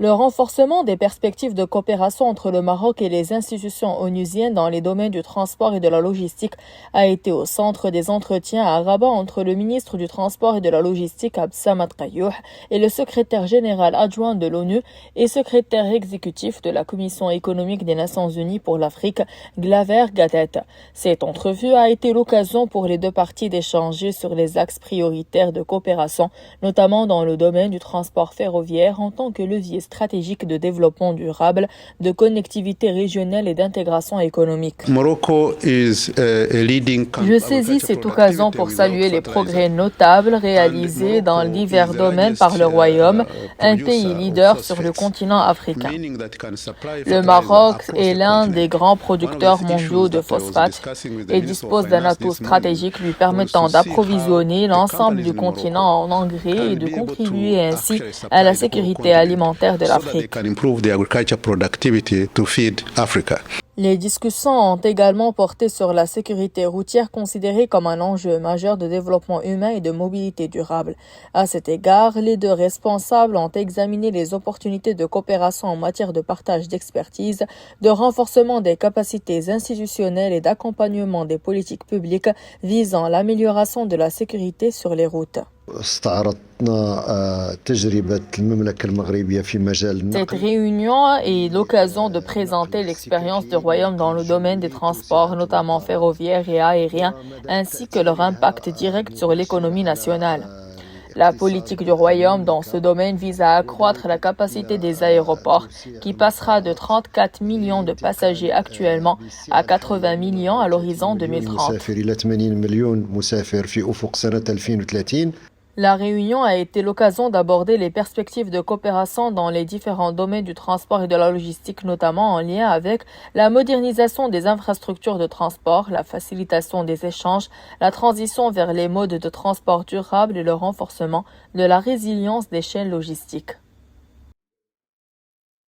Le renforcement des perspectives de coopération entre le Maroc et les institutions onusiennes dans les domaines du transport et de la logistique a été au centre des entretiens à Rabat entre le ministre du Transport et de la Logistique Abdessamad Qayoh et le secrétaire général adjoint de l'ONU et secrétaire exécutif de la Commission économique des Nations Unies pour l'Afrique, Glaver Gadet. Cette entrevue a été l'occasion pour les deux parties d'échanger sur les axes prioritaires de coopération, notamment dans le domaine du transport ferroviaire en tant que levier stratégique de développement durable, de connectivité régionale et d'intégration économique. Je saisis cette occasion pour saluer les progrès notables réalisés dans divers domaines par le Royaume, un pays leader sur le continent africain. Le Maroc est l'un des grands producteurs mondiaux de phosphate et dispose d'un atout stratégique lui permettant d'approvisionner l'ensemble du continent en engrais et de contribuer ainsi à la sécurité alimentaire de l'Afrique. Les discussions ont également porté sur la sécurité routière considérée comme un enjeu majeur de développement humain et de mobilité durable. À cet égard, les deux responsables ont examiné les opportunités de coopération en matière de partage d'expertise, de renforcement des capacités institutionnelles et d'accompagnement des politiques publiques visant l'amélioration de la sécurité sur les routes. Cette réunion est l'occasion de présenter l'expérience du Royaume dans le domaine des transports, notamment ferroviaires et aériens, ainsi que leur impact direct sur l'économie nationale. La politique du Royaume dans ce domaine vise à accroître la capacité des aéroports, qui passera de 34 millions de passagers actuellement à 80 millions à l'horizon 2030. La réunion a été l'occasion d'aborder les perspectives de coopération dans les différents domaines du transport et de la logistique, notamment en lien avec la modernisation des infrastructures de transport, la facilitation des échanges, la transition vers les modes de transport durables et le renforcement de la résilience des chaînes logistiques.